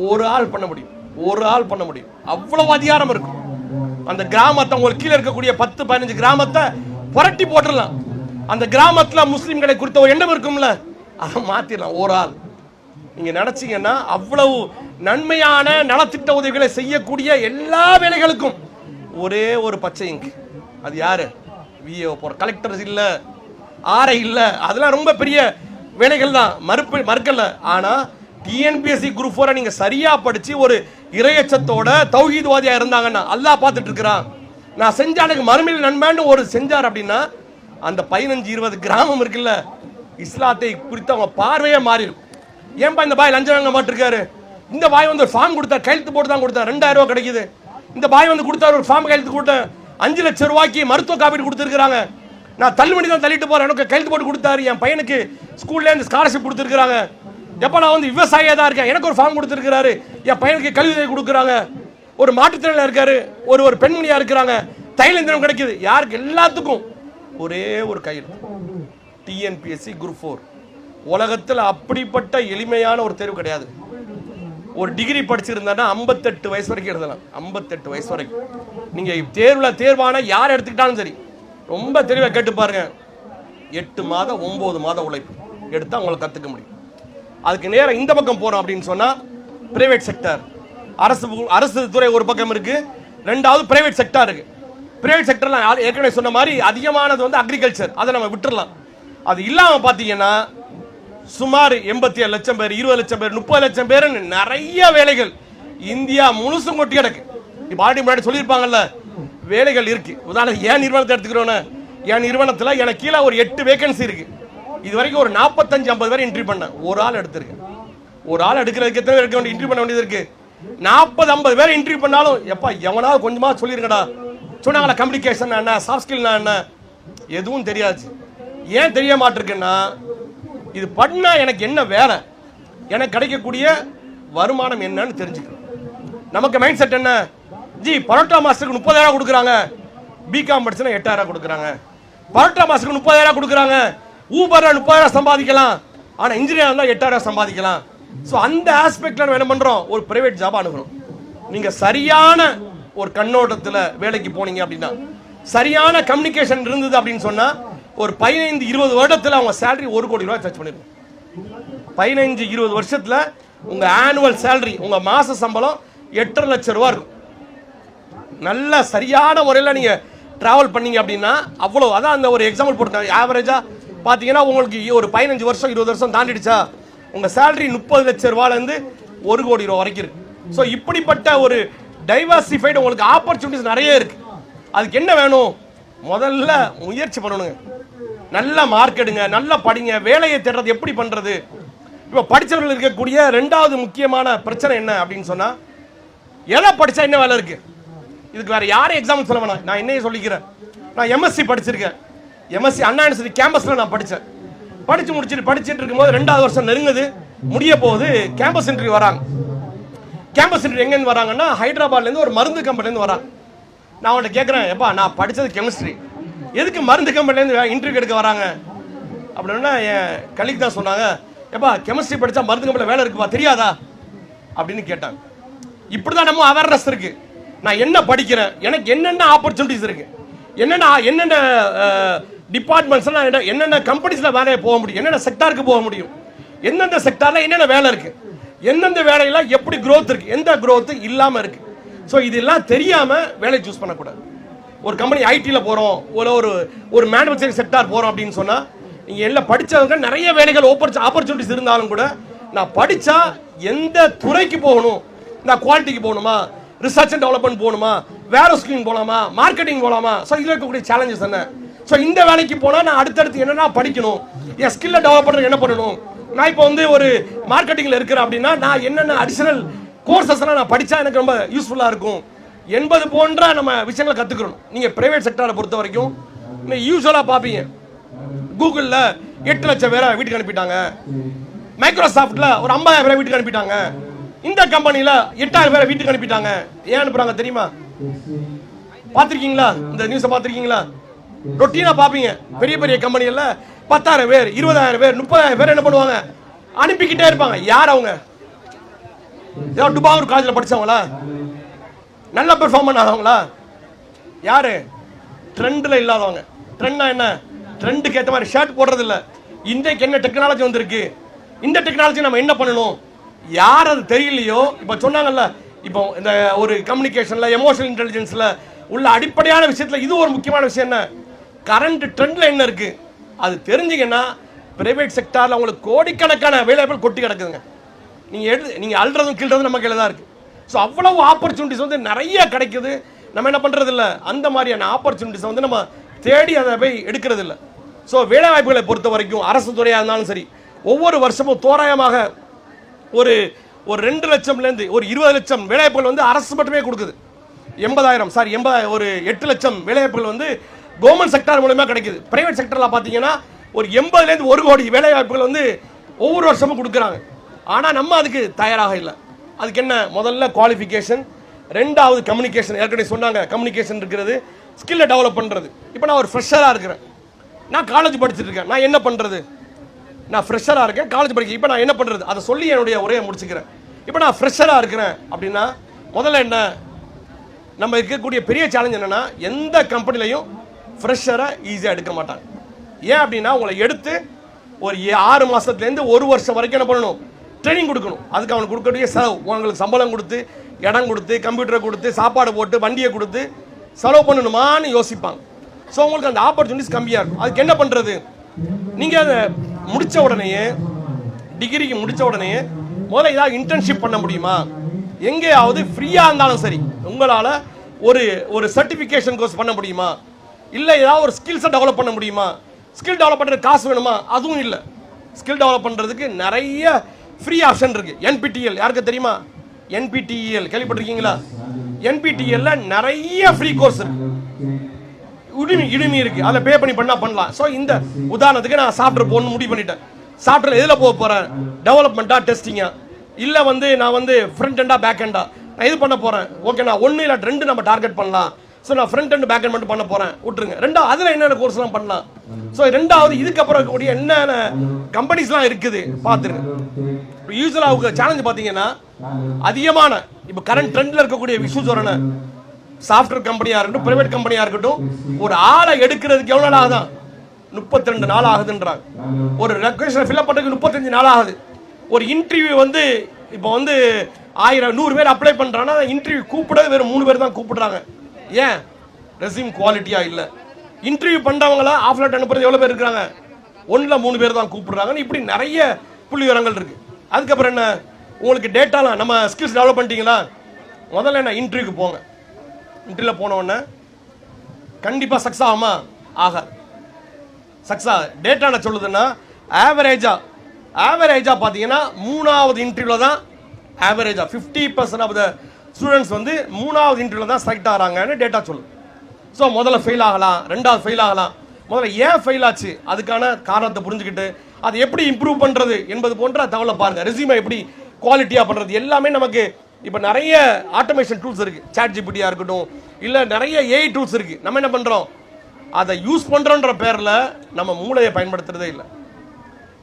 ஒரு ஆள் பண்ண முடியும், ஒரு ஆள் பண்ண முடியும். அவ்வளவு அதிகாரம் இருக்கும். அந்த கிராமத்தை, உங்களுக்கு கீழே இருக்கக்கூடிய 10-15 கிராமத்தை புரட்டி போட்டுடலாம். அந்த கிராமத்துல முஸ்லிம்களை குறித்த ஒரு எண்ணம் இருக்கும்ல, அதை மாத்திடலாம் ஒரு ஆள். நீங்க நினைச்சீங்கன்னா அவ்வளவு நன்மையான நலத்திட்ட உதவிகளை செய்யக்கூடிய எல்லா வேலைகளுக்கும் ஒரே ஒரு பச்சை இங்கு. அது யாரு? VAஓ போற கலெக்டர் இல்ல, RI இல்ல, அதெல்லாம் ரொம்ப பெரிய வேலைகள் தான், மறுக்கல. ஆனா TNPSC குரூப் 4 நீங்க சரியா படிச்சு ஒரு இறையச்சத்தோட தௌஹீத்வாதியா இருந்தாங்கன்னா, அல்லாஹ் பார்த்துட்டு இருக்கிறான், நான் செஞ்சா எனக்கு மறுமையில் நன்மைன்னு ஒரு செஞ்சார் அப்படின்னா, அந்த 15-20 கிராமம் இருக்குல்ல, இஸ்லாத்தை குறித்து அவங்க பார்வையே மாறி இருக்கும். ஏன்பா இந்த பாய் லஞ்சம் வாங்க மாட்டிருக்காரு, இந்த பாய் வந்து ஒரு ஃபார்ம் கொடுத்தார், கையெழுத்து போட்டு தான் கொடுத்தார், 2000 ரூபாய் கிடைக்குது. இந்த பாய் வந்து கொடுத்தாரு, ஒரு ஃபார்ம் கையெழுத்து கொடுத்தேன், 5 லட்சம் ரூபாய்க்கு மருத்துவ காப்பீடு கொடுத்துருக்காங்க, நான் தள்ளுபடி தான் தள்ளிட்டு போறேன், எனக்கு கையெழுத்து போட்டு கொடுத்தாரு, என் பையனுக்கு ஸ்கூல்ல இருந்து ஸ்காலர்ஷிப் கொடுத்துருக்காங்க, எப்ப நான் வந்து விவசாயியா தான் இருக்கேன், எனக்கு ஒரு ஃபார்ம் கொடுத்துருக்காரு, என் பையனுக்கு கல்வி உதவி கொடுக்குறாங்க, ஒரு மாற்றுத்திறனாளியா இருக்காரு, ஒரு பெண்மணியா இருக்கிறாங்க, தையல் இயந்திரம் கிடைக்குது, யாருக்கு? எல்லாத்துக்கும் ஒரே ஒரு கையெழுத்து. TNPSC குரூப் 4 உலகத்தில் அப்படிப்பட்ட எளிமையான ஒரு தேர்வு கிடையாது. ஒரு டிகிரி படிச்சிருந்தா 58 வயசு வரைக்கும் எழுதலாம். 58 வயசு வரைக்கும் நீங்க தேர்வான யார் எடுத்துக்கிட்டாலும் சரி, ரொம்ப தெளிவாக கேட்டு பாருங்க. 8 மாதம் 9 மாதம் உழைப்பு எடுத்தா உங்களை கத்துக்க முடியும். அதுக்கு நேரம் இந்த பக்கம் போறோம் அப்படின்னு சொன்னா பிரைவேட் செக்டர், அரசு துறை ஒரு பக்கம் இருக்கு, ரெண்டாவது பிரைவேட் செக்டர் இருக்கு. பிரைவேட் செக்டர்ல ஏற்கனவே சொன்ன மாதிரி அதிகமானது வந்து அக்ரிகல்ச்சர், அதை நம்ம விட்டுறலாம். அது இல்லாம பாத்தீங்கன்னா சுமார் 87 லட்சம் பேர், 20 லட்சம் பேர், 30 லட்சம் பேர் நிறைய வேலைகள் இந்தியா முழுசும் கொட்டி கிடக்கு. இப்ப ஆல்ரெடி முன்னாடி சொல்லியிருப்பாங்கல்ல, வேலைகள் இருக்கு. உதாரணம் என் நிறுவனத்தை எடுத்துக்கிறோன்னு, என் நிறுவனத்தில் எனக்கு கீழே ஒரு 8 வேகன்சி இருக்கு. இது வரைக்கும் ஒரு 45-50 பேர் இன்டர்வியூ பண்ணேன். ஒரு ஆள் எடுத்திருக்கேன். ஒரு ஆள் எடுக்கிறதுக்கு எத்தனை பேருக்கு இன்டர்வியூ பண்ண வேண்டியது இருக்கு? 40-50 பேர் இன்டர்வியூ பண்ணாலும் எப்பா எவனாவது கொஞ்சமா சொல்லிருக்கடா, சொன்னாங்களா கம்யூனிகேஷன் என்ன, சாஃப்ட் ஸ்கில்னா என்ன, எதுவும் தெரியாது. ஏன் தெரிய மாட்டிருக்குன்னா, இது பண்ணா எனக்கு என்ன வேலை, எனக்கு கிடைக்கக்கூடிய வருமானம் என்னன்னு தெரிஞ்சுக்கணும். நமக்கு மைண்ட் செட் என்ன, ஜி பரோட்டா மாஸ்டருக்கு 30,000 கொடுக்குறாங்க, பிகாம் படிச்சுனா 8,000 கொடுக்குறாங்க, பரோட்டா மாஸ்டருக்கு 30,000 கொடுக்குறாங்க, ஊபர்ல 30,000 சம்பாதிக்கலாம், ஆனா இன்ஜினியர் தான் 8,000 சம்பாதிக்கலாம். ஸோ அந்த ஆஸ்பெக்ட்ல நம்ம என்ன பண்றோம், ஒரு பிரைவேட் ஜாப் அணுகிறோம். நீங்க சரியான ஒரு கண்ணோட்டத்தில் வேலைக்கு போனீங்க அப்படின்னா, சரியான கம்யூனிகேஷன் இருந்தது அப்படின்னு சொன்னா, ஒரு 15-20 வருடத்தில் அவங்க சேலரி 1 கோடி ரூபாய் டச் பண்ணிருக்கும். 15-20 வருஷத்துல உங்க ஆனுவல் சேலரி, உங்க மாச சம்பளம் 8.5 லட்சம் ரூபாய் இருக்கும். நல்ல சரியான முறையில் நீங்க டிராவல் பண்ணீங்க அப்படின்னா அவ்வளோ. அதான் அந்த ஒரு எக்ஸாம்பிள் போட்டு ஆவரேஜா பாத்தீங்கன்னா உங்களுக்கு ஒரு 15 வருஷம் 20 வருஷம் தாண்டிடுச்சா, உங்க சேலரி 30 லட்சம் ரூபாயிலிருந்து 1 கோடி ரூபாய் வரைக்கும் இருக்கு. ஸோ இப்படிப்பட்ட ஒரு டைவர்சிஃபைடு உங்களுக்கு ஆப்பர்ச்சுனிட்டிஸ் நிறைய இருக்கு. அதுக்கு என்ன வேணும், முதல்ல முயற்சி பண்ணணுங்க. நல்ல மார்க் எடுங்க, நல்லா படிங்க, வேலையை தேடுறது எப்படி பண்றது. இப்போ படிச்சவர்கள் இருக்கக்கூடிய ரெண்டாவது முக்கியமான பிரச்சனை என்ன அப்படின்னு சொன்னா, எதை படிச்சா என்ன வேலை இருக்கு. இதுக்கு வேற யாரும் எக்ஸாம்பிள் சொல்ல வேணாம், நான் என்னையே சொல்லிக்கிறேன். நான் எம்எஸ்சி படிச்சிருக்கேன். எம்எஸ்சி அண்ணா யூனிவர்சிட்டி கேம்பஸ்ல நான் படித்தேன். படிச்சுட்டு இருக்கும்போது 2வது வருஷம் நெருங்குது, முடிய போகுது. கேம்பஸ் இன்டர்வியூ வராங்க. கேம்பஸ் இன்டர்வியூ எங்கேருந்து வராங்கன்னா, ஹைதராபாத்லேருந்து ஒரு மருந்து கம்பெனிலேருந்து வராங்க. நான் அவன்கிட்ட கேட்குறேன், எப்பா நான் படித்தது கெமிஸ்ட்ரி, எதுக்கு மருந்து கம்பெனிலேருந்து இன்டர்வியூ எடுக்க வராங்க அப்படின்னா, என் கலிக்கு தான் சொன்னாங்க, எப்பா கெமிஸ்ட்ரி படித்தா மருந்து கம்பெனியில் வேலை இருக்குப்பா, தெரியாதா அப்படின்னு கேட்டாங்க. இப்படி தான் நம்ம அவேர்னஸ் இருக்கு. நான் என்ன படிக்கிறேன், எனக்கு என்னென்ன ஆப்பர்ச்சுனிட்டிஸ் இருக்கு, என்னென்ன டிபார்ட்மெண்ட்ஸ், என்னென்ன கம்பெனிஸ்ல வேலையை போக முடியும், என்னென்ன செக்டாருக்கு போக முடியும், எந்தெந்த செக்டார்ல என்னென்ன வேலை இருக்கு, எந்தெந்த வேலையில எப்படி growth இருக்கு, எந்த growth இல்லாம இருக்கு. ஸோ இதெல்லாம் தெரியாம வேலை சூஸ் பண்ணக்கூடாது. ஒரு கம்பெனி ஐடியில் போறோம், ஒரு மேனுஃபேக்சரிங் செக்டார் போறோம் அப்படின்னு சொன்னா, நீங்க எல்லாம் படிச்சவங்க நிறைய வேலைகள் ஆப்பர்ச்சுனிட்டிஸ் இருந்தாலும் கூட, நான் படிச்சா எந்த துறைக்கு போகணும், நான் குவாலிட்டிக்கு போகணுமா, ரிசர்ச் அண்ட் டெவலப்மெண்ட் போகணுமா, வேர் ஹவுசிங் போகலாமா, மார்க்கெட்டிங் போகலாமா. ஸோ இதில் இருக்கக்கூடிய சேலஞ்சஸ் என்ன. ஸோ இந்த வேலைக்கு போனால் நான் அடுத்தடுத்து என்னென்ன படிக்கணும், என் ஸ்கில்லை டெவலப் பண்ணுறது என்ன பண்ணணும். நான் இப்போ வந்து ஒரு மார்க்கெட்டிங்கில் இருக்கிறேன் அப்படின்னா, நான் என்னென்ன அடிஷனல் கோர்சஸ்லாம் நான் படித்தா எனக்கு ரொம்ப யூஸ்ஃபுல்லாக இருக்கும் என்பது போன்ற நம்ம விஷயங்களை கற்றுக்கணும். நீங்கள் பிரைவேட் செக்டரை பொறுத்த வரைக்கும் நீங்கள் யூஸ்வலாக பார்ப்பீங்க, கூகுளில் 8 லட்சம் பேரை வீட்டுக்கு அனுப்பிட்டாங்க, மைக்ரோசாஃப்டில் ஒரு 50,000 பேரை வீட்டுக்கு அனுப்பிட்டாங்க, இந்த கம்பெனியில் 8,000 பேரை வீட்டுக்கு அனுப்பிட்டாங்க. ஏன் அனுப்புறாங்க தெரியுமா? பார்த்துருக்கீங்களா? இந்த நியூஸை பார்த்துருக்கீங்களா? ரொட்டீனா பார்ப்பீங்க, பெரிய பெரிய கம்பெனியில் 10,000 பேர், 20,000 பேர், 30,000 பேர் என்ன பண்ணுவாங்க, அனுப்பிக்கிட்டே இருப்பாங்க. யார் அவங்க? ஏதாவது டுபாகூர் காலேஜில் படித்தவங்களா, நல்ல பெர்ஃபார்மன்ஸ் ஆனவங்களா, யாரு? ட்ரெண்டில் இல்லாதவங்க. ட்ரெண்ட்னா என்ன? ட்ரெண்டுக்கு ஏற்ற மாதிரி ஷர்ட் போடுறது இல்லை. இன்றைக்கு என்ன டெக்னாலஜி வந்திருக்கு, இந்த டெக்னாலஜி நம்ம என்ன பண்ணணும், யார் அது தெரியலையோ. இப்போ சொன்னாங்கல்ல, இப்போ இந்த ஒரு கம்யூனிகேஷன்ல, எமோஷனல் இன்டெலிஜென்ஸ்ல உள்ள அடிப்படையான விஷயத்துல இது ஒரு முக்கியமான விஷயம். என்ன கரண்ட் ட்ரெண்ட்ல என்ன இருக்கு அது தெரிஞ்சிங்கன்னா, பிரைவேட் செக்டார்ல உங்களுக்கு கோடிக்கணக்கான வேலைவாய்ப்புகள் கொட்டி கிடக்குதுங்க. நீங்க அல்றதும் கீழ்றதும் நம்ம கையில தான் இருக்கு. ஸோ அவ்வளவு ஆப்பர்ச்சுனிட்டிஸ் வந்து நிறைய கிடைக்குது. நம்ம என்ன பண்றது இல்லை, அந்த மாதிரியான ஆப்பர்ச்சுனிட்டிஸ் வந்து நம்ம தேடி அதை போய் எடுக்கிறது இல்லை. ஸோ வேலைவாய்ப்புகளை பொறுத்த வரைக்கும் அரசு துறையாக இருந்தாலும் சரி, ஒவ்வொரு வருஷமும் தோராயமாக ஒரு 2 லட்சம்லேருந்து ஒரு 20 லட்சம் வேலைவாய்ப்புகள் வந்து அரசு மட்டுமே கொடுக்குது. 80,000 ஒரு 8 லட்சம் வேலைவாய்ப்புகள் வந்து கவர்மெண்ட் செக்டார் மூலமா கிடைக்குது. பிரைவேட் செக்டர்ல பார்த்தீங்கன்னா ஒரு 80லேருந்து 1 கோடி வேலைவாய்ப்புகள் வந்து ஒவ்வொரு வருஷமும் கொடுக்குறாங்க. ஆனால் நம்ம அதுக்கு தயாராக இல்லை. அதுக்கு என்ன, முதல்ல குவாலிஃபிகேஷன், ரெண்டாவது கம்யூனிகேஷன். ஏற்கனவே சொன்னாங்க, கம்யூனிகேஷன் இருக்கிறது, ஸ்கில்லை டெவலப் பண்ணுறது. இப்போ நான் ஒரு ஃப்ரெஷராக இருக்கிறேன், நான் காலேஜ் படிச்சுட்டு இருக்கேன், நான் என்ன பண்ணுறது, நான் ஃப்ரெஷராக இருக்கேன், காலேஜ் படிக்க, இப்போ நான் என்ன பண்ணுறது, அதை சொல்லி என்னுடைய உரையை முடிச்சுக்கிறேன். இப்போ நான் ஃப்ரெஷராக இருக்கிறேன் அப்படின்னா முதல்ல என்ன, நம்ம இருக்கக்கூடிய பெரிய சேலஞ்ச் என்னன்னா, எந்த கம்பெனிலையும் ஃப்ரெஷரை ஈஸியாக எடுக்க மாட்டாங்க. ஏன் அப்படின்னா உங்களை எடுத்து ஒரு 6 மாதத்துலேருந்து 1 வருஷம் வரைக்கும் என்ன பண்ணணும், ட்ரைனிங் கொடுக்கணும். அதுக்கு அவனுக்கு கொடுக்கக்கூடிய செலவு, உங்களுக்கு சம்பளம் கொடுத்து, இடம் கொடுத்து, கம்ப்யூட்டரை கொடுத்து, சாப்பாடு போட்டு, வண்டியை கொடுத்து செலவு பண்ணணுமான்னு யோசிப்பாங்க. ஸோ உங்களுக்கு அந்த ஆப்பர்ச்சுனிட்டிஸ் கம்மியாக இருக்கும். அதுக்கு என்ன பண்ணுறது, நீங்கள் அதை முடித்த உடனேயே, டிகிரிக்கு முடித்த உடனேயே முதல்ல ஏதாவது இன்டர்ன்ஷிப் பண்ண முடியுமா, எங்கேயாவது ஃப்ரீயாக இருந்தாலும் சரி உங்களால் ஒரு சர்டிஃபிகேஷன் கோர்ஸ் பண்ண முடியுமா, இல்லை ஏதாவது ஒரு ஸ்கில்ஸை டெவலப் பண்ண முடியுமா. ஸ்கில் டெவலப் பண்ணுறது காசு வேணுமா, அதுவும் இல்லை. ஸ்கில் டெவலப் பண்ணுறதுக்கு நிறைய ஃப்ரீ ஆப்ஷன் இருக்கு. NPTEL யாருக்கு தெரியுமா, NPTEL கேள்விப்பட்டிருக்கீங்களா? NPTEL நிறைய ஃப்ரீ கோர்ஸ் இருக்கு, இடுமி இருக்கு, அதில் பே பண்ணி பண்ணலாம். ஸோ இந்த உதாரணத்துக்கு நான் சாஃப்ட்வேர் போகணும்னு முடிவு பண்ணிட்டேன். சாஃப்ட்வேர் எதில் போக போகிறேன், டெவலப்மெண்ட்டா டெஸ்டிங்கா, இல்லை நான் ஃப்ரண்ட் எண்டா பேக் எண்டா நான் இது பண்ண போகிறேன். ஓகே, நான் 1 இல்லை 2 நம்ம டார்கெட் பண்ணலாம். ஸோ நான் ஃப்ரண்ட் அண்ட் பேக் எண்ட் மட்டும் பண்ண போகிறேன், விட்டுருங்க. ரெண்டாவது அதில் என்னென்ன கோர்ஸ்லாம் பண்ணலாம். ஸோ ரெண்டாவது இதுக்கப்புறம் இருக்கக்கூடிய என்னென்ன கம்பெனிஸ்லாம் இருக்குது பார்த்துருங்க. யூஸ்வலாக அவங்க சேலஞ்சு பார்த்தீங்கன்னா அதிகமான இப்போ கரண்ட் ட்ரெண்டில் இருக்கக்கூடிய இஷ்யூஸ் வரணும். சாஃப்ட்வேர் கம்பெனியாக இருக்கட்டும், பிரைவேட் கம்பெனியாக இருக்கட்டும், ஒரு ஆளை எடுக்கிறதுக்கு எவ்வளோ நாள் ஆகுதான், 32 நாள் ஆகுதுன்றாங்க. ஒரு ரெக்வெஸ்ட் ஃபில்அப் பண்ணுறதுக்கு 35 நாள் ஆகுது. ஒரு இன்டர்வியூ இப்போ 100 பேர் அப்ளை பண்ணுறாங்கன்னா இன்டர்வியூ கூப்பிடவே வெறும் 3 பேர் தான் கூப்பிடுறாங்க. ஏன், ரெஸ்யூம் குவாலிட்டியா இல்லை. இன்டர்வியூ பண்ணுறவங்கள ஆஃப் லெட்டர் அனுப்புறது எவ்வளோ பேர் இருக்கிறாங்க, 1 3 பேர் தான் கூப்பிடுறாங்கன்னு இப்படி நிறைய புள்ளி விவரங்கள் இருக்கு. அதுக்கப்புறம் என்ன, உங்களுக்கு டேட்டாலாம் நம்ம ஸ்கில்ஸ் டெவலப் பண்ணிட்டீங்களா, முதல்ல என்ன இன்டர்வியூக்கு போங்க. இன்டர்வியூவில் போன உடனே கண்டிப்பாக சக்ஸஸ் ஆகுமா, ஆகாது. சக்ஸஸ் டேட்டா என்ன சொல்லுதுன்னா, ஆவரேஜா பார்த்தீங்கன்னா 3வது இன்டர்வியூவில் தான் ஆவரேஜா 50% ஆஃப் த ஸ்டூடெண்ட்ஸ் 3வது இன்டர்வியூவில் தான் செலக்ட் ஆகிறாங்கன்னு டேட்டா சொல்லுது. ஸோ முதல்ல ஃபெயில் ஆகலாம், 2வது ஃபெயில் ஆகலாம். முதல்ல ஏன் ஃபெயில் ஆச்சு அதுக்கான காரணத்தை புரிஞ்சுக்கிட்டு அதை எப்படி இம்ப்ரூவ் பண்ணுறது என்பது போன்ற தகவலை பாருங்கள். ரெஸ்யூமை எப்படி குவாலிட்டியாக பண்ணுறது எல்லாமே நமக்கு இப்போ நிறைய ஆட்டோமேஷன் டூல்ஸ் இருக்குது. ChatGPT இருக்கட்டும், இல்லை நிறைய AI டூல்ஸ் இருக்குது. நம்ம என்ன பண்ணுறோம், அதை யூஸ் பண்ணுறோன்ற பேரில் நம்ம மூளையை பயன்படுத்துறதே இல்லை.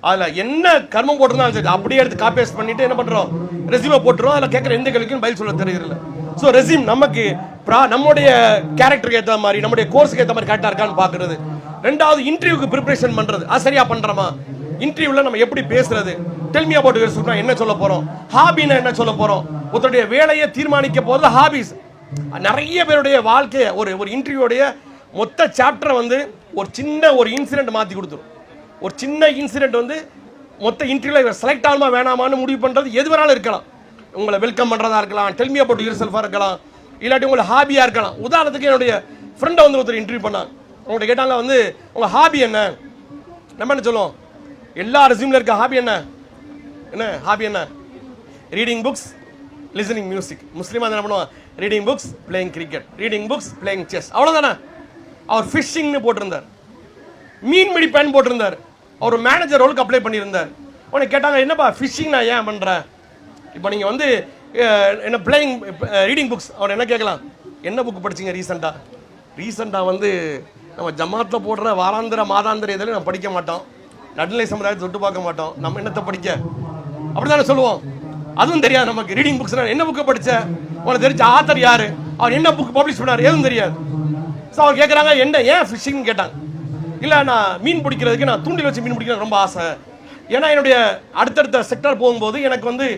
அதில் என்ன கர்மம் போட்டுருந்தாலும் சரி அப்படியே எடுத்து காப்பி பேஸ்ட் பண்ணிட்டு என்ன பண்ணுறோம், ரெஸ்யூமை போட்டுரும். அதில் கேட்குற எந்த கேள்விக்கும் பதில் சொல்ல தெரியல. ஸோ ரெஸ்யூம் நமக்கு நம்முடைய கேரக்டருக்கு ஏற்ற மாதிரி, நம்முடைய கோர்ஸுக்கு ஏற்ற மாதிரி கரெக்டாக இருக்கான்னு பார்க்குறது. ரெண்டாவது இன்டர்வியூக்கு ப்ரிப்பரேஷன் பண்ணுறது, அது சரியாக பண்ணுறோமா. இன்டர்வியூவில் நம்ம எப்படி பேசுறது, டெல் மீ அபௌட் யுவர் என்ன சொல்ல போகிறோம், ஹாபின்னா என்ன சொல்ல போகிறோம். ஒருத்தருடைய வேலையை தீர்மானிக்க போகிறது ஹாபிஸ். நிறைய பேருடைய வாழ்க்கையை ஒரு இன்டர்வியூடைய மொத்த சாப்டரை ஒரு சின்ன இன்சிடென்ட் மாற்றி கொடுத்துரும். ஒரு சின்ன இன்சிடென்ட் மொத்த இன்டர்வியூவில் செலக்ட் ஆகுமா வேணாமான்னு முடிவு பண்ணுறது எது வேணாலும் இருக்கலாம். உங்களை வெல்கம் பண்ணுறதா இருக்கலாம், டெல் மீ அபௌட் யுவர் செல்ஃபாக இருக்கலாம், இல்லாட்டி உங்களை ஹாபியாக இருக்கலாம். உதாரணத்துக்கு என்னுடைய ஃப்ரெண்டை ஒருத்தர் இன்டர்வியூ பண்ணாங்க. அவங்கள்ட்ட கேட்டாங்க உங்கள் ஹாபி என்ன. நம்ம என்ன சொல்லுவோம், எல்லா ரெஸ்யூமில் இருக்க ஹாபி என்ன ஹாபி என்ன, ரீடிங் புக்ஸ், லிசனிங் மியூசிக். முஸ்லீமாக என்ன பண்ணுவான், reading books, playing cricket, reading books, playing chess, அவ்வளோதானே. அவர் ஃபிஷிங்னு போட்டிருந்தார், மீன் பிடிப்பேன் போட்டிருந்தார். அவர் மேனேஜர் ரோலுக்கு அப்ளை பண்ணியிருந்தார். உனக்கு கேட்டாங்க என்னப்பா ஃபிஷிங் நான் ஏன் பண்ணுறேன். இப்போ நீங்கள் என்ன பிளேயிங் ரீடிங் புக்ஸ், அவர் என்ன கேட்கலாம், என்ன புக் படிச்சிங்க ரீசெண்டாக நம்ம ஜமாத்தில் போடுற வாராந்திர மாதாந்திர இதில் நம்ம படிக்க மாட்டோம், நடுநிலை சமுதாயத்தை தொட்டு பார்க்க மாட்டோம், நம்ம என்னத்தை படிக்க அப்படி தானே சொல்லுவோம். அதுவும் தெரியாது நமக்கு. ரீடிங் புக்ஸ் என்ன புக்கை படித்த, உனக்கு தெரிஞ்ச ஆத்தர் யார், அவர் என்ன புக் பப்ளிஷ் பண்ணார், எதுவும் தெரியாது. ஸோ அவர் கேட்குறாங்க ஏன் ஃபிஷிங்னு கேட்டாங்க. இல்லை நான் மீன் பிடிக்கிறதுக்கு, நான் தூண்டில் வச்சு மீன் பிடிக்கிறது ரொம்ப ஆசை. ஏன்னா என்னுடைய அடுத்தடுத்த செக்டர் போகும்போது எனக்கு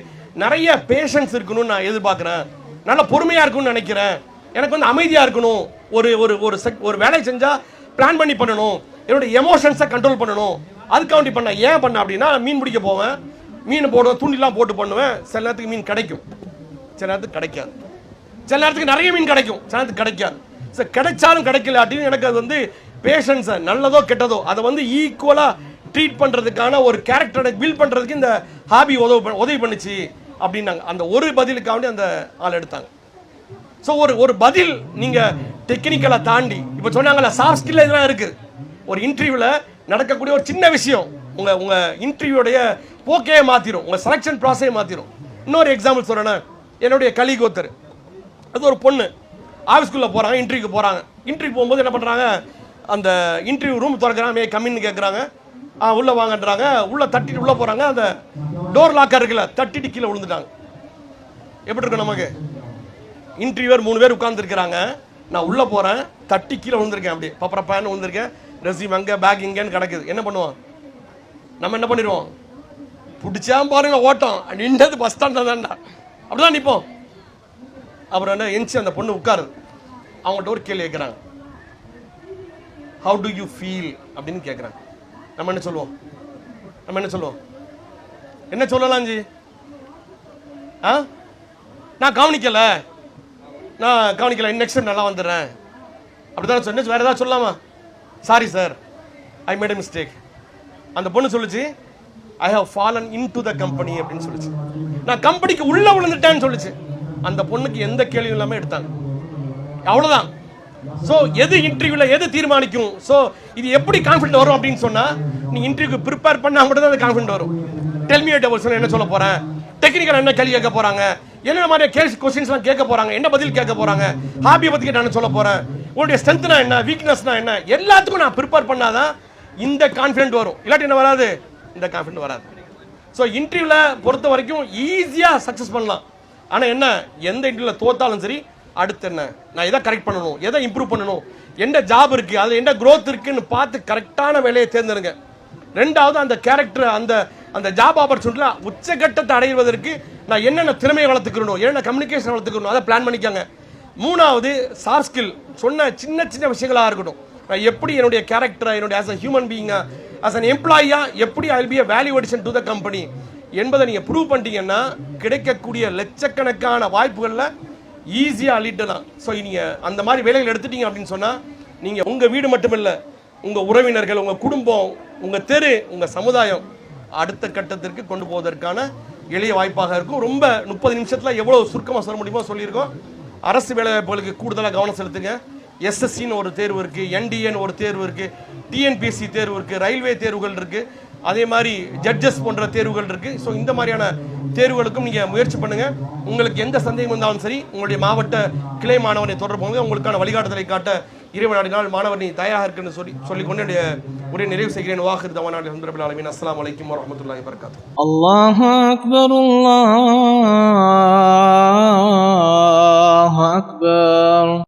நிறைய பேஷன்ஸ் இருக்கணும்னு நான் எதிர்பார்க்குறேன், நல்ல பொறுமையாக இருக்கணும்னு நினைக்கிறேன், எனக்கு அமைதியாக இருக்கணும், ஒரு வேலை செஞ்சால் பிளான் பண்ணி பண்ணணும், என்னுடைய எமோஷன்ஸை கண்ட்ரோல் பண்ணணும், அதுக்காண்டி ஏன் பண்ண அப்படின்னா மீன் பிடிக்க போவேன், மீன் போடுவேன், தூண்டிலாம் போட்டு பண்ணுவேன். சில நேரத்துக்கு மீன் கிடைக்கும், சில நேரத்துக்கு கிடைக்காது, சில நேரத்துக்கு நிறைய மீன் கிடைக்கும், சில நேரத்துக்கு கிடைக்காது. ஸோ கிடைச்சாலும் கிடைக்கலாட்டியும் எனக்கு அது பேஷன்ஸை, நல்லதோ கெட்டதோ, அதை ஈக்குவலாக ட்ரீட் பண்ணுறதுக்கான ஒரு கேரக்டரை பில்ட் பண்ணுறதுக்கு இந்த ஹாபி உதவி பண்ணுச்சு அப்படின்னாங்க. அந்த ஒரு பதிலுக்காண்டி அந்த ஆள் எடுத்தாங்க. ஸோ ஒரு பதில் நீங்கள் டெக்னிக்கலை தாண்டி இப்போ சொன்னாங்கல்ல சாஃப்ட் ஸ்கில் இதெல்லாம் இருக்குது. ஒரு இன்டர்வியூவில் நடக்கக்கூடிய ஒரு சின்ன விஷயம் உங்கள் இன்டர்வியூடைய போக்கையே மாற்றிடும், உங்கள் செலெக்ஷன் ப்ராசஸே மாற்றிடும். இன்னொரு எக்ஸாம்பிள் சொல்கிறேன்னா, என்னுடைய கலீக் ஒருத்தர், அது ஒரு பொண்ணு ஆஃபீஸ்குள்ளே போகிறாங்க, இன்டர்வியூக்கு போகிறாங்க. இன்டர்வியூ போகும்போது என்ன பண்ணுறாங்க, அந்த இன்டர்வியூ ரூம் திறக்கிறாங்க, மே கம்மின்னு கேட்குறாங்க, உள்ளே வாங்கன்றாங்க. உள்ளே தட்டிட்டு உள்ளே போகிறாங்க, அந்த டோர் லாக்கர் இருக்குல்ல தட்டிட்டு கீழே விழுந்துட்டாங்க. எப்படி இருக்கும் நமக்கு? இன்டர்வியூவர் 3 பேர் உட்கார்ந்து இருக்கிறாங்க, நான் உள்ள போறேன், தட்டி கீழே விழுந்திருக்கேன், அப்படியே பப்பரப்பான்னு விழுந்திருக்கேன், ரெஸ்யூம் அங்கே பேக் இங்கேன்னு கிடக்குது. என்ன பண்ணுவோம்? நம்ம என்ன பண்ணிடுவோம்? பிடிச்சா பாருங்க ஓட்டம், நின்றது பஸ் ஸ்டாண்ட் தான்டா, அப்படிதான் நிற்போம். அப்புறம் என்ன எந்திச்சு அந்த பொண்ணு உட்காருது, அவங்கள்ட்ட ஒரு கேள்வி கேட்குறாங்க, ஹவு டு யூ ஃபீல் அப்படின்னு கேட்குறாங்க. நம்ம என்ன சொல்லுவோம்? என்ன சொல்லலாம் ஜி? நான் கவனிக்கல, நெக்ஸ்ட் நல்லா வந்துடுறேன் அப்படிதான் சொன்ன. வேற ஏதாவது சொல்லலாமா? Sorry sir, I made a mistake. அந்த பொண்ணு சொல்லுச்சு, I have fallen into the company அப்படின்னு சொல்லுச்சு. நான் கம்பெனிக்கு உள்ள விழுந்துட்டேன்னு சொல்லுச்சு. அந்த பொண்ணுக்கு எந்த கேள்வியும் இல்லாம எடுத்தாங்க, அவ்வளவுதான். சோ எது இன்டர்வியூல எது தீர்மானிக்கும்? சோ இது எப்படி கான்ஃபிடன்ட் வரும் அப்படின்னு சொன்னா, நீ இன்டர்வியூக்கு ப்ரிப்பேர் பண்ணா மட்டும் தான் அந்த கான்ஃபிடன்ட் வரும். டெல் மீ அபௌட் என்ன சொல்ல போறேன், டெக்னிக்கல் என்ன கேள்வி கேட்க போறாங்க, என்ன மாதிரி கொஸ்டின்ஸ்லாம் கேட்க போறாங்க, என்ன பதில் கேட்க போறாங்க, ஹாபியை பத்தி நான் சொல்ல போறேன், உங்களுடைய ஸ்ட்ரென்த்னா என்ன, வீக்னஸ்னா என்ன, எல்லாத்துக்கும் நான் ப்ரிப்பேர் பண்ணாதான் இந்த கான்ஃபிடன்ட் வரும். இல்லாட்டி என்ன வராது, இந்த கான்ஃபிடன்ட் வராது. ஸோ இன்டர்வியூல பொறுத்த வரைக்கும் ஈஸியா சக்சஸ் பண்ணலாம். ஆனா என்ன, எந்த இன்டர்வியூல தோத்தாலும் சரி, அடுத்து என்ன, நான் எதை கரெக்ட் பண்ணணும், எதை இம்ப்ரூவ் பண்ணணும், என்ன ஜாப் இருக்கு, அதுல என்ன growth இருக்குன்னு பார்த்து கரெக்டான வேலையை தேர்ந்தெடுங்க. ரெண்டாவது, அந்த கேரக்டர், அந்த ஜாப் ஆப்பர்ச்சுனிட்டில உச்சகட்டத்தை அடைவதற்கு நான் என்னென்ன திறமையை வளர்த்துக்கணும், என்னென்ன கம்யூனிகேஷன் வளர்த்துக்கணும், அதை பிளான் பண்ணிக்கோங்க. மூணாவது, சாஃப்ட் ஸ்கில். சொன்ன சின்ன சின்ன விஷயங்களாக இருக்கட்டும், நான் எப்படி என்னுடைய கேரக்டரை, என்னுடைய ஆஸ் அ ஹியூமன் பீயிங்கா, ஆஸ் அன் எம்ப்ளாயியா எப்படி I will be a value addition to the company என்பதை நீங்க ப்ரூவ் பண்ணிட்டீங்கன்னா கிடைக்கக்கூடிய லட்சக்கணக்கான வாய்ப்புகளில் ஈஸியா அள்ளிடலாம். ஸோ நீங்க அந்த மாதிரி வேலைகள் எடுத்துட்டீங்க அப்படின்னு சொன்னா, நீங்க உங்க வீடு மட்டுமில்ல, உங்க உறவினர்கள், உங்க குடும்பம், உங்க தெரு, உங்க சமுதாயம் அடுத்த கட்டத்திற்கு கொண்டு போவதற்கான எளிய வாய்ப்பாக இருக்கும். ரொம்ப 30 நிமிஷத்துல எவ்வளவு சுருக்கமாக சொல்ல முடியுமோ சொல்லியிருக்கோம். அரசு வேலைவாய்ப்புகளுக்கு கூடுதலாக கவனம் செலுத்துங்க. எஸ்எஸ்சின்னு ஒரு தேர்வு இருக்கு, என்டிஏன்னு ஒரு தேர்வு இருக்கு, டிஎன்பிஎஸ்சி தேர்வு இருக்கு, ரயில்வே தேர்வுகள் இருக்கு, அதே மாதிரி ஜட்ஜஸ் போன்ற தேர்வுகள் இருக்கு. ஸோ இந்த மாதிரியான தேர்வுகளுக்கும் நீங்க முயற்சி பண்ணுங்க. உங்களுக்கு எந்த சந்தேகம் வந்தாலும் சரி, உங்களுடைய மாவட்ட கிளை மாணவனை தொடர்பு கொண்டு உங்களுக்கான வழிகாட்டுதலை காட்ட இறைவனாடினால் மாணவர் நீ தயாராக இருக்குன்னு சொல்லிக்கொண்டு என்னுடைய உரை நிறைவு செய்கிறேன். வாஹிர் தவானா அல்ஹம்துலில்லாஹி ஆலமீன். அஸ்ஸலாமு அலைக்கும் வரஹ்மத்துல்லாஹி வபரகாத்துஹு. அல்லாஹு அக்பர், அல்லாஹு அக்பர்.